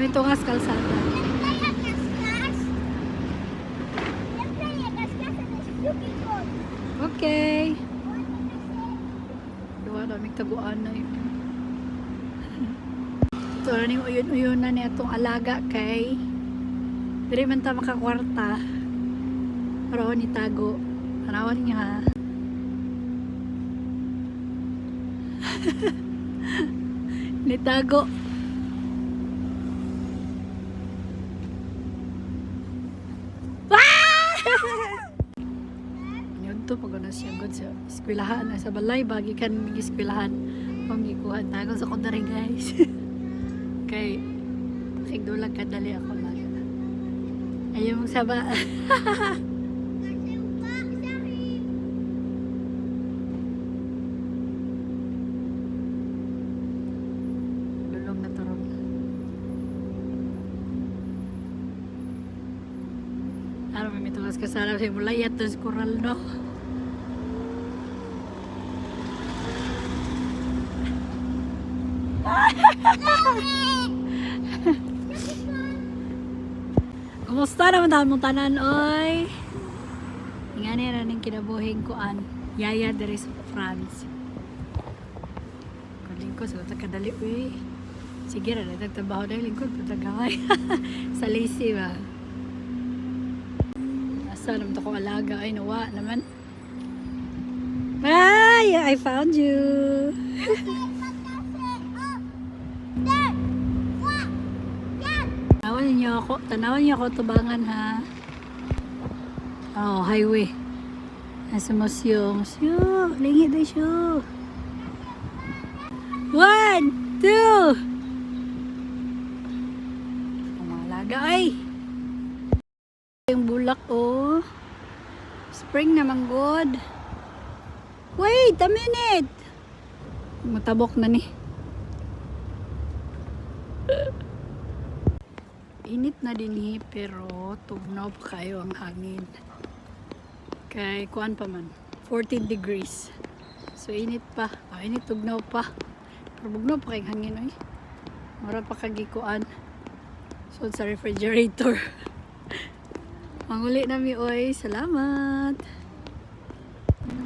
Mitungas kalsada. Okay. Duha daming taguan na yun. Ito na yung uyon-uyon na niya itong alaga kay dili man ta makakwarta. Pero ni tago. Tanawan niya ha. Ni tago. Yun to pag na siya good sa eskwelahan sa balay bagi kan mig eskwelahan pamikuhan tago sa kondari guys. Kay pakigdulag kadali ako lang. Ayaw mong saba. Lulong na turong. Ano may mitulas ka sarap sa mulay at sa koral no? Kumusta naman mong tanan, oy? Nga nila ng kinabuhing kuan. Yaya dari sa France. Kaling ko, sa kadali, uy. Sige, nagtatrabaho na yung lingkod, patagaway. Sa lazy ba? Asa naman ako alaga, ay nawa naman. Ay, I found you. Tanawan niyo ako tubangan ha. Oh, highway. Nasa museum. Siyo, lingi na siyo. 1, 2. Ang mga laga ay. Yung bulak oh. Spring naman good. Wait a minute. Matabok na ni. Init na din pero tugnaw pa kayo ang hangin. Kay kuan pa man 14 degrees. So init pa. Init tugnaw pa. Pero bugnaw pa kay hangin oy. Mura pa kagikuan. So sa refrigerator. Manguli nami oy. Salamat.